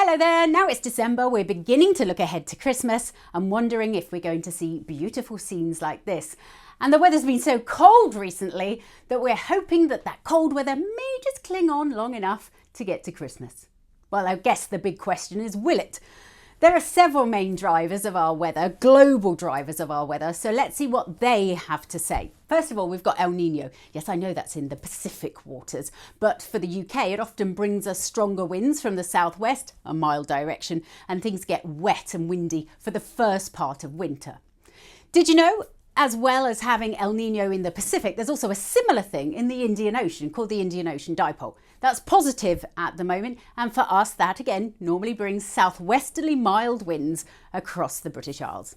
Hello there, now it's December, we're beginning to look ahead to Christmas and wondering if we're going to see beautiful scenes like this. And the weather's been so cold recently that we're hoping that cold weather may just cling on long enough to get to Christmas. Well, I guess the big question is, will it? There are several main drivers of our weather, global drivers of our weather, so let's see what they have to say. First of all, we've got El Nino. Yes, I know that's in the Pacific waters, but for the UK, it often brings us stronger winds from the southwest, a mild direction, and things get wet and windy for the first part of winter. Did you know? As well as having El Nino in the Pacific, there's also a similar thing in the Indian Ocean called the Indian Ocean Dipole. That's positive at the moment, and for us that again normally brings southwesterly mild winds across the British Isles.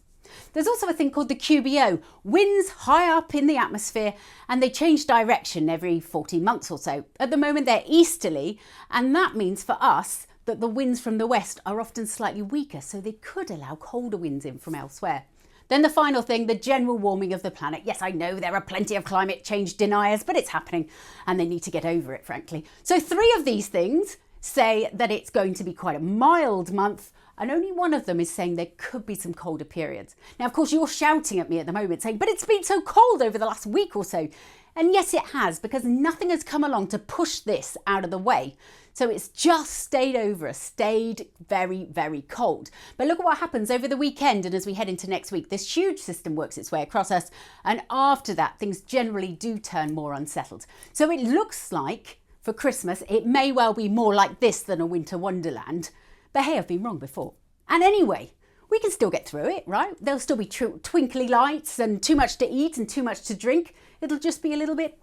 There's also a thing called the QBO, winds high up in the atmosphere, and they change direction every 14 months or so. At the moment they're easterly, and that means for us that the winds from the west are often slightly weaker, so they could allow colder winds in from elsewhere. Then the final thing, the general warming of the planet. Yes, I know there are plenty of climate change deniers, but it's happening and they need to get over it, frankly. So 3 of these things say that it's going to be quite a mild month, and only one of them is saying there could be some colder periods. Now, of course, you're shouting at me at the moment saying, but it's been so cold over the last week or so. And yes, it has, because nothing has come along to push this out of the way. So it's just stayed over us, stayed very, very cold. But look at what happens over the weekend and as we head into next week. This huge system works its way across us, and after that, things generally do turn more unsettled. So it looks like for Christmas, it may well be more like this than a winter wonderland. But hey, I've been wrong before. And anyway, we can still get through it, right? There'll still be twinkly lights and too much to eat and too much to drink. It'll just be a little bit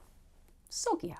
soggier.